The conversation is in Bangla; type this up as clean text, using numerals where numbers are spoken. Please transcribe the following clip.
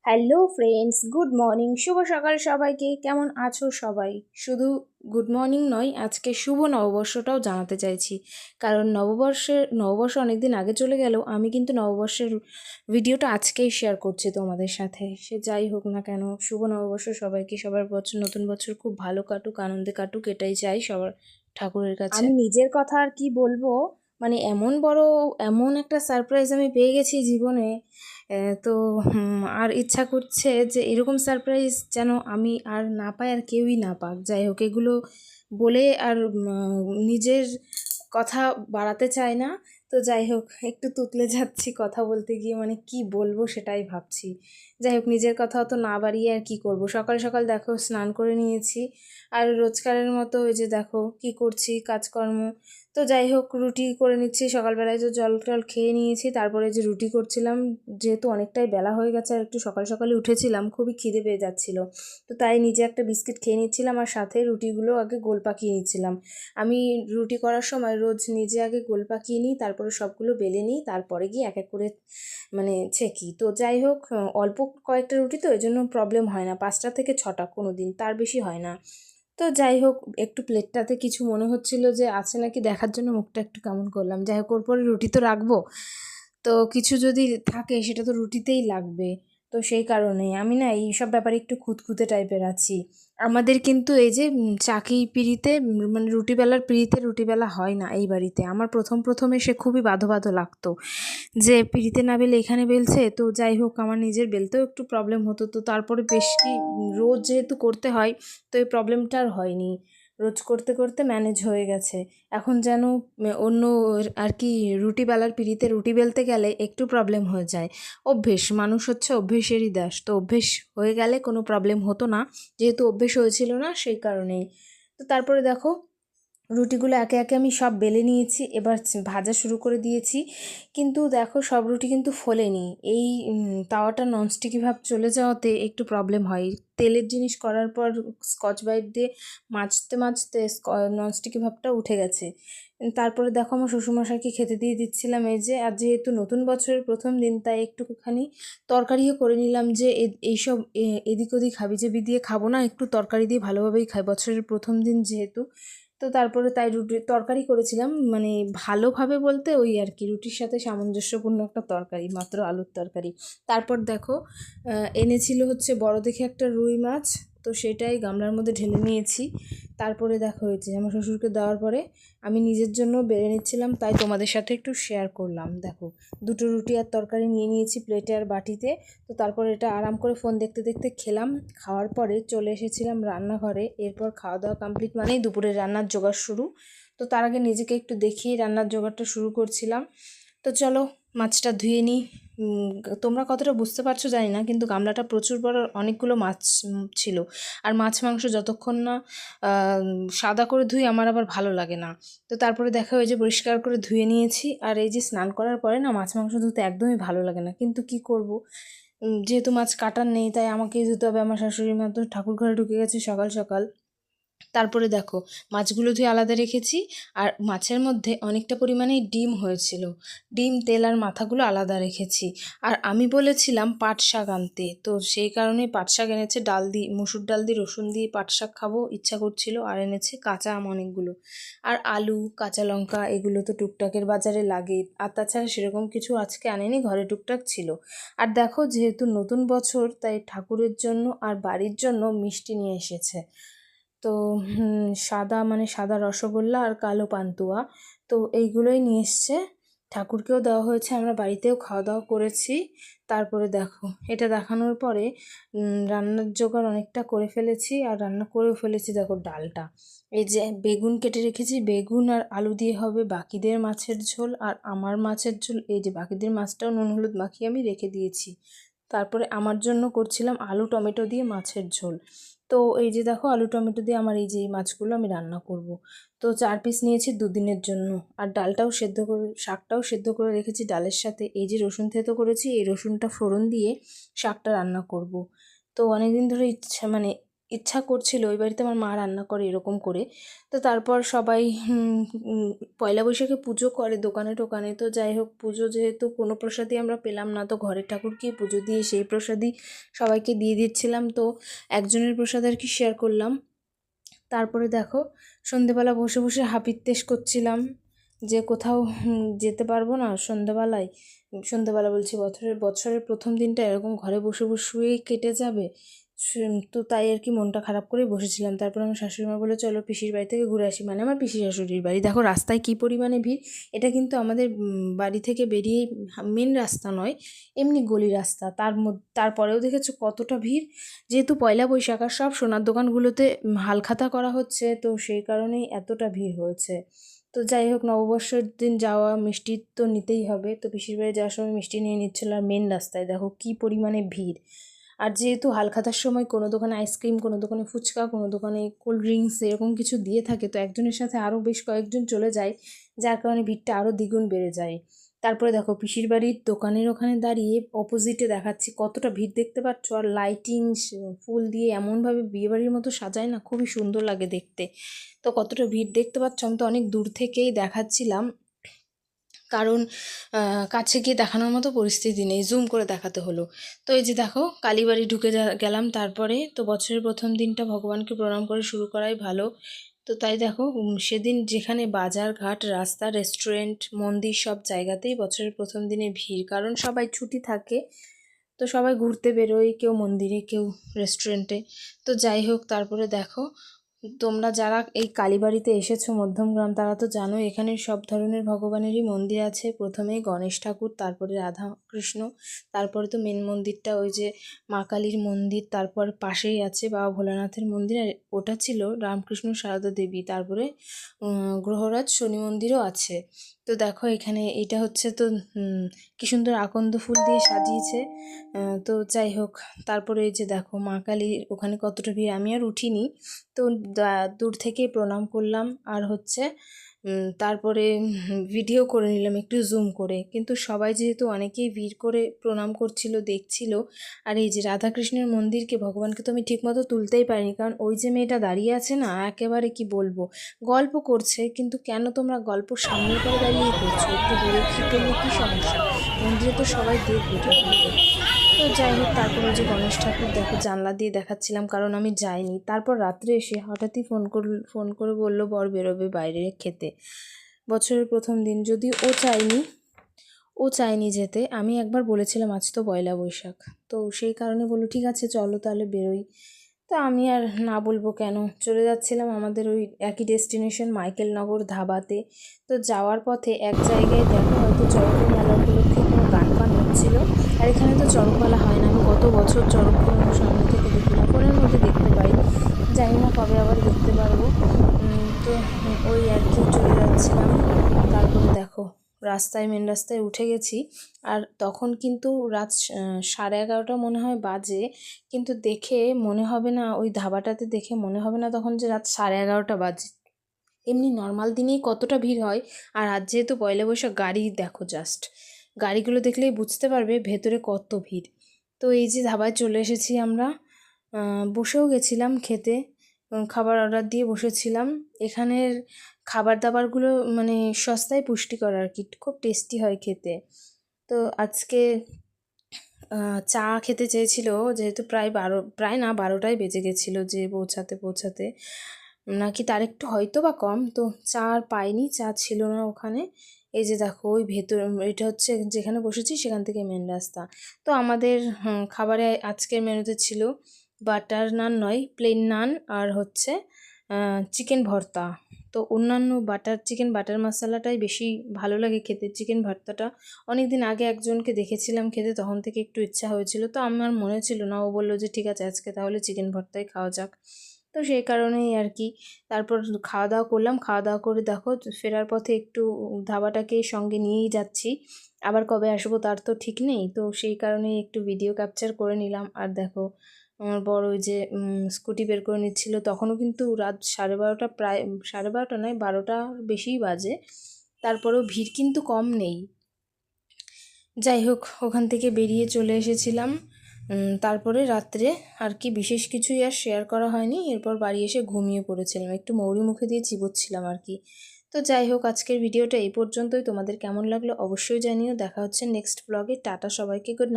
হ্যালো ফ্রেন্ডস, গুড মর্নিং, শুভ সকাল সবাইকে। কেমন আছো সবাই? শুধু গুড মর্নিং নয়, আজকে শুভ নববর্ষটাও জানাতে চাইছি। কারণ নববর্ষ অনেক দিন আগে চলে গেলেও আমি কিন্তু নববর্ষের ভিডিওটা আজকেই শেয়ার করছি তোমাদের সাথে। সে যাই হোক না কেন, শুভ নববর্ষ সবাইকে। সবার নতুন বছর খুব ভালো কাটুক, আনন্দে কাটুক, এটাই চাই সবার ঠাকুরের কাছে। আমি নিজের কথা আর কি বলবো, মানে এমন একটা সারপ্রাইজ আমি পেয়ে গেছি জীবনে। তো আর ইচ্ছা করছে যে এরকম সারপ্রাইজ যেন আমি আর না পাই, আর কেউই না পাক। যাই হোক, এগুলো বলে আর নিজের কথা বাড়াতে চাই না। তো যাই হোক, একটু তুতলে যাচ্ছি কথা বলতে গিয়ে, মানে কি বলবো সেটাই ভাবছি। যাই হোক, নিজের কথা অত না বাড়িয়ে আর কি করব। সকাল সকাল দেখো স্নান করে নিয়েছি, আর রোজকারের মতো ওই যে দেখো কি করছি কাজকর্ম। তো যাই হোক, রুটি করে নিচ্ছি। সকালবেলায় তো জল টল খেয়ে নিয়েছি, তারপরে যে রুটি করছিলাম, যেহেতু অনেকটাই বেলা হয়ে গেছে আর একটু সকাল সকালে উঠেছিলাম, খুবই খিদে পেয়ে যাচ্ছিলো। তো তাই নিজে একটা বিস্কিট খেয়ে নিচ্ছিলাম, আর সাথে রুটিগুলো আগে গোল পাকিয়ে নিচ্ছিলাম। আমি রুটি করার সময় রোজ নিজে আগে গোল পাকিয়ে নিই, তারপরে সবগুলো বেলে নিই, তারপরে গিয়ে এক এক করে মানে ছেঁকি। তো যাই হোক, অল্প কয়েকটা রুটি তো এই জন্য প্রবলেম হয় না, 5টা থেকে 6টা কোনো দিন, তার বেশি হয় না। তো যাই হোক, একটু প্লেটটাতে কিছু মনে হচ্ছিল যে আছে নাকি দেখার জন্য মুখটা একটু কেমন করলাম। যাই হোক, ওর পরে রুটি তো রাখবো, তো কিছু যদি থাকে সেটা তো রুটিতেই লাগবে। তো সেই কারণেই আমি না এইসব ব্যাপারে একটু খুঁতখুঁতে টাইপের আছি। আমাদের কিন্তু এই যে চাকি পিঁড়িতে, মানে রুটি বেলার পিঁড়িতে রুটি বেলা হয় না এই বাড়িতে। আমার প্রথম প্রথম এসে খুবই বাধো বাধো লাগতো যে পিঁড়িতে না বেলে এখানে বেলছে। তো যাই হোক, আমার নিজের বেলতেও একটু প্রবলেম হতো। তো তারপরে বেশি রোজ যেহেতু করতে হয়, তো এই প্রবলেমটা আর হয়নি। রোজ করতে করতে ম্যানেজ হয়ে গেছে। এখন যেন অন্য আর কি রুটি বেলার পিঁড়িতে রুটি বেলতে গেলে একটু প্রবলেম হয়ে যায়। অভ্যেস, মানুষ হচ্ছে অভ্যেসেরই দাস। তো অভ্যেস হয়ে গেলে কোনো প্রবলেম হতো না, যেহেতু অভ্যেস হয়েছিল না সেই কারণেই। তো তারপরে দেখো, রুটিগুলো একে একে আমি সব বেলে নিয়েছি, এবার ভাজা শুরু করে দিয়েছি। কিন্তু দেখো, সব রুটি কিন্তু ফোলেনি। এই তাওয়াটা ননস্টিকি ভাব চলে যাওয়াতে একটু প্রবলেম হয়। তেলের জিনিস করার পর স্কচ ব্রাইট দিয়ে মাজতে মাজতে ননস্টিকি ভাবটা উঠে গেছে। তারপরে দেখো, আমার শ্বশুরমশাইকে খেতে দিয়ে দিচ্ছিলাম এই যে। আর যেহেতু নতুন বছরের প্রথম দিন, তাই একটুখানি তরকারিও করে নিলাম, যে এইসব এদিক ওদিক হাবিজাবি দিয়ে খাবো না, একটু তরকারি দিয়ে ভালোভাবেই খাই বছরের প্রথম দিন যেহেতু। তো তারপরে তাই তরকারি করেছিলাম, মানে ভালোভাবে বলতে ওই আর কি রুটির সাথে সামঞ্জস্যপূর্ণ একটা তরকারি, মাত্র আলুর তরকারি। তারপর দেখো, এনেছিল হচ্ছে বড় দেখে একটা রুই মাছ, তো সেটাই গামলার মধ্যে ঢেলে নিয়েছি। তারপরে দেখো হয়েছে আমার শ্বশুরকে দেওয়ার পরে আমি নিজের জন্য বেড়ে নিচ্ছিলাম, তাই তোমাদের সাথে একটু শেয়ার করলাম। দেখো, দুটো রুটি আর তরকারি নিয়ে নিয়েছি প্লেটে আর বাটিতে। তো তারপর এটা আরাম করে ফোন দেখতে দেখতে খেলাম। খাওয়ার পরে চলে এসেছিলাম রান্নাঘরে। এরপর খাওয়া দাওয়া কমপ্লিট মানেই দুপুরে রান্নার জোগাড় শুরু। তো তার আগে নিজেকে একটু দেখিয়ে রান্নার জোগাড়টা শুরু করছিলাম। তো চলো, মাছটা ধুয়ে নিই। তোমরা কতটা বুঝতে পারছো জানি না, কিন্তু গামলাটা প্রচুর বড়, অনেকগুলো মাছ ছিল। আর মাছ মাংস যতক্ষণ না সাদা করে ধুই আমার আবার ভালো লাগে না। তো তারপরে দেখা হয় যে পরিষ্কার করে ধুয়ে নিয়েছি। আর এই যে স্নান করার পরে না মাছ মাংস ধুতে একদমই ভালো লাগে না, কিন্তু কি করব, যেহেতু মাছ কাটার নেই তাই আমাকেই ধুতে হবে। আমার শাশুড়ি মা তো ঠাকুর ঘরে ঢুকে গেছে সকাল সকাল। তারপরে দেখো, মাছগুলো ধুয়ে আলাদা রেখেছি। আর মাছের মধ্যে অনেকটা পরিমাণেই ডিম হয়েছিল, ডিম, তেল আর মাথাগুলো আলাদা রেখেছি। আর আমি বলেছিলাম পাট শাক আনতে, তো সেই কারণে পাট শাক এনেছে, ডাল দিয়ে, মুসুর ডাল দিয়ে রসুন দিয়ে পাট শাক খাবো ইচ্ছা করছিল। আর এনেছে কাঁচা আম অনেকগুলো, আর আলু, কাঁচা লঙ্কা, এগুলো তো টুকটাকের বাজারে লাগে। আর তাছাড়া সেরকম কিছু আজকে আনেনি, ঘরে টুকটাক ছিল। আর দেখো, যেহেতু নতুন বছর, তাই ঠাকুরের জন্য আর বাড়ির জন্য মিষ্টি নিয়ে এসেছে। তো সাদা, মানে সাদা রসগোল্লা আর কালো পান্তুয়া, তো এইগুলোই নিয়ে এসছে। ঠাকুরকেও দেওয়া হয়েছে, আমরা বাড়িতেও খাওয়া দাওয়া করেছি। তারপরে দেখো, এটা দেখানোর পরে রান্নার জোগাড় অনেকটা করে ফেলেছি, আর রান্না করেও ফেলেছি। দেখো ডালটা, এই যে বেগুন কেটে রেখেছি, বেগুন আর আলু দিয়ে হবে বাকিদের মাছের ঝোল। আর আমার মাছের ঝোল, এই যে বাকিদের মাছটাও নুন হলুদ মাখিয়ে আমি রেখে দিয়েছি। তারপরে আমার জন্য করছিলাম আলু টমেটো দিয়ে মাছের ঝোল। তো এই যে দেখো, আলু টমেটো দিয়ে আমার এই যে এই মাছগুলো আমি রান্না করব। তো 4 পিস নিয়েছি দুদিনের জন্য। আর ডালটাও সেদ্ধ করে, শাকটাও সেদ্ধ করে রেখেছি ডালের সাথে। এই যে রসুন থেতো করেছি, এই রসুনটা ফোড়ন দিয়ে শাকটা রান্না করব। তো অনেকদিন ধরে ইচ্ছা, মানে ইচ্ছা করছিল ওই বাড়িতে আমার মা রান্না করে এরকম করে। তো তারপর সবাই পয়লা বৈশাখে পুজো করে দোকানে টোকানে। তো যাই হোক, পুজো যেহেতু কোনো প্রসাদই আমরা পেলাম না, তো ঘরের ঠাকুরকেই পুজো দিয়ে সেই প্রসাদই সবাইকে দিয়ে দিচ্ছিলাম। তো একজনের প্রসাদ আর কি শেয়ার করলাম। তারপরে দেখো সন্ধেবেলা বসে বসে হাপিত্তেশ করছিলাম যে কোথাও যেতে পারবো না সন্ধেবেলায়। সন্ধেবেলা বলছি, বছরের প্রথম দিনটা এরকম ঘরে বসে বসে শুয়েই কেটে যাবে। তো তাই আর কি মনটা খারাপ করেই বসেছিলাম। তারপর আমার শাশুড়ি মা বলে চলো পিসির বাড়ি থেকে ঘুরে আসি, মানে আমার পিসি শাশুড়ির বাড়ি। দেখো রাস্তায় কী পরিমাণে ভিড়। এটা কিন্তু আমাদের বাড়ি থেকে বেরিয়ে মেন রাস্তা নয়, এমনি গলি রাস্তা। তারপরেও দেখেছো কতটা ভিড়। যেহেতু পয়লা বৈশাখ আর সব সোনার দোকানগুলোতে হালখাতা করা হচ্ছে, তো সেই কারণেই এতটা ভিড় হয়েছে। তো যাই হোক, নববর্ষের দিন যাওয়া, মিষ্টি তো নিতেই হবে। তো পিসির বাড়ি যাওয়ার সময় মিষ্টি নিয়ে নিচ্ছিল, আর মেন রাস্তায় দেখো কী পরিমাণে ভিড়। আর যেহেতু হালখাতার সময় কোনো দোকানে আইসক্রিম, কোনো দোকানে ফুচকা, কোনো দোকানে কোল্ড ড্রিঙ্কস এরকম কিছু দিয়ে থাকে, তো একজনের সাথে আরও বেশ কয়েকজন চলে যায়, যার কারণে ভিড়টা আরও দ্বিগুণ বেড়ে যায়। তারপরে দেখো পিসির বাড়ির দোকানের ওখানে দাঁড়িয়ে অপোজিটে দেখাচ্ছি কতটা ভিড় দেখতে পাচ্ছ। আর লাইটিং ফুল দিয়ে এমনভাবে বিয়েবাড়ির মতো সাজায় না, খুবই সুন্দর লাগে দেখতে। তো কতটা ভিড় দেখতে পাচ্ছ, আমি তো অনেক দূর থেকেই দেখাচ্ছিলাম, কারণ কাছে গিয়ে দেখানোর মতো পরিস্থিতি নেই, জুম করে দেখাতে হলো। তো এই যে দেখো কালীবাড়ি ঢুকে গেলাম। তারপরে তো বছরের প্রথম দিনটা ভগবানকে প্রণাম করে শুরু করাই ভালো। তো তাই দেখো সেদিন যেখানে বাজার ঘাট, রাস্তা, রেস্টুরেন্ট, মন্দির সব জায়গাতেই বছরের প্রথম দিনে ভিড়, কারণ সবাই ছুটি থাকে। তো সবাই ঘুরতে বেরোয়, কেউ মন্দিরে, কেউ রেস্টুরেন্টে। তো যাই হোক, তারপরে দেখো তোমরা যারা এই কালীবাড়িতে এসেছো মধ্যমগ্রাম, তারা তো জানো এখানে সব ধরনের ভগবানেরই মন্দির আছে। প্রথমেই গণেশ ঠাকুর, তারপরে রাধা কৃষ্ণ, তারপরে তো মেন মন্দিরটা ওই যে মা কালীর মন্দির, তারপর পাশেই আছে বাবা ভোলানাথের মন্দির, আর ওটা ছিল রামকৃষ্ণ সারদা দেবী। তারপরে গ্রহরাজ শনি মন্দিরও আছে। তো দেখো এখানে এটা হচ্ছে তো কি সুন্দর আকন্দ ফুল দিয়ে সাজিয়েছে। তো যাই হোক, তারপরে এই যে দেখো মা কালীর ওখানে কতটা ভিড়, আমি আর উঠিনি। তো দূর থেকেই প্রণাম করলাম, আর হচ্ছে তারপরে ভিডিও করে নিলাম একটু জুম করে। কিন্তু সবাই যেহেতু অনেকেই ভিড় করে প্রণাম করছিল, দেখছিল। আর এই যে রাধাকৃষ্ণের মন্দিরকে, ভগবানকে তো আমি ঠিকমতো তুলতেই পারিনি, কারণ ওই যে মেয়েটা দাঁড়িয়ে আছে না, একেবারে কি বলবো, গল্প করছে। কিন্তু কেন তোমরা গল্প সামনে করে দাঁড়িয়ে করছো? একটু দূরে করলে কী সমস্যা? মন্দিরে তো সবাই দেখবে ঠাকুরকে। তো যাই হোক, তারপরে যে গণেশ ঠাকুর দেখো জানলা দিয়ে দেখাচ্ছিলাম, কারণ আমি যাইনি। তারপর রাত্রে এসে হঠাৎই ফোন করে বললো বর বেরোবে বাইরে খেতে। বছরের প্রথম দিন, যদি ও চায়নি যেতে। আমি একবার বলেছিলাম আজ তো পয়লা বৈশাখ, তো সেই কারণে বললো ঠিক আছে চলো তাহলে বেরোই। তো আমি আর না বলবো কেন, চলে যাচ্ছিলাম আমাদের ওই একই ডেস্টিনেশন মাইকেলনগর ধাবাতে। তো যাওয়ার পথে এক জায়গায় দেখো হয়তো চড়কের মেলা উপলক্ষে কোনো গান ফান হচ্ছিল। আর এখানে তো চড়ক মেলা হয় না, আমি কত বছর চড়ক সামনে থেকে দেখি না, ফোনের মধ্যে দেখতে পাই, জানি না কবে আবার দেখতে পারবো। তো ওই আর কি চলে যাচ্ছিলাম। তারপরে দেখো মেন রাস্তায় উঠে গেছি। আর তখন কিন্তু রাত 11:30 মনে হয় বাজে, কিন্তু দেখে মনে হবে না, ওই ধাবাটাতে দেখে মনে হবে না তখন যে রাত 11:30 বাজে। এমনি নর্মাল দিনেই কতটা ভিড় হয়। আর আজ যেহেতু পয়লা বৈশাখ, গাড়ি দেখো জাস্ট, গাড়িগুলো দেখলেই বুঝতে পারবে ভেতরে কত ভিড়। তো এই যে ধাবায় চলে এসেছি আমরা, বসেও গেছিলাম খেতে, খাবার অর্ডার দিয়ে বসেছিলাম। এখানের খাবার দাবারগুলো মানে সস্তায় পুষ্টিকর আর কি, খুব টেস্টি হয় খেতে। তো আজকে চা খেতে চেয়েছিল, যেহেতু প্রায় না 12টাই বেজে গেছিলো যে পৌঁছাতে নাকি তার একটু হয়তো বা কম। তো চা আর পাইনি, চা ছিল না ওখানে। এই যে দেখো ওই ভেতর, এটা হচ্ছে যেখানে বসেছি সেখান থেকে মেন রাস্তা। তো আমাদের খাবারে আজকের মেনুতে ছিল বাটার নান নয়, প্লেন নান, আর হচ্ছে চিকেন ভর্তা। তো অন্যান্য চিকেন বাটার মশলাটাই বেশি ভালো লাগে খেতে। চিকেন ভর্তাটা অনেক দিন আগে একজনকে দেখেছিলাম খেতে, তখন থেকে একটু ইচ্ছা হয়েছিল, তো আমার মনে ছিল না। ও বললো যে ঠিক আছে আজকে তাহলে চিকেন ভর্তাই খাওয়া যাক। তো সেই কারণেই আর কি। তারপর খাওয়া দাওয়া করলাম, খাওয়া দাওয়া করে দেখো ফেরার পথে একটু ধাবাটাকে সঙ্গে নিয়েই যাচ্ছি, আবার কবে আসবো তার তো ঠিক নেই। তো সেই কারণেই একটু ভিডিও ক্যাপচার করে নিলাম। আর দেখো আমার বড় ওই যে স্কুটি বের করে নিচ্ছিল, তখনও কিন্তু রাত 12:30, প্রায় 12:30 নয় 12টা বেশিই বাজে। তারপরেও ভিড় কিন্তু কম নেই। যাই হোক, ওখান থেকে বেরিয়ে চলে এসেছিলাম তারপরে রাত্রে আর কি বিশেষ কিছুই আর শেয়ার করা হয়নি। এরপর বাড়ি এসে ঘুমিয়ে পড়েছিলাম, একটু মৌরি মুখে দিয়ে চিবোচ্ছিলাম আর কি। তো যাই হোক, আজকের ভিডিওটা এই পর্যন্তই। তোমাদের কেমন লাগলো অবশ্যই জানিও। দেখা হচ্ছে নেক্সট ব্লগে। টাটা সবাইকে, গুড নাইট।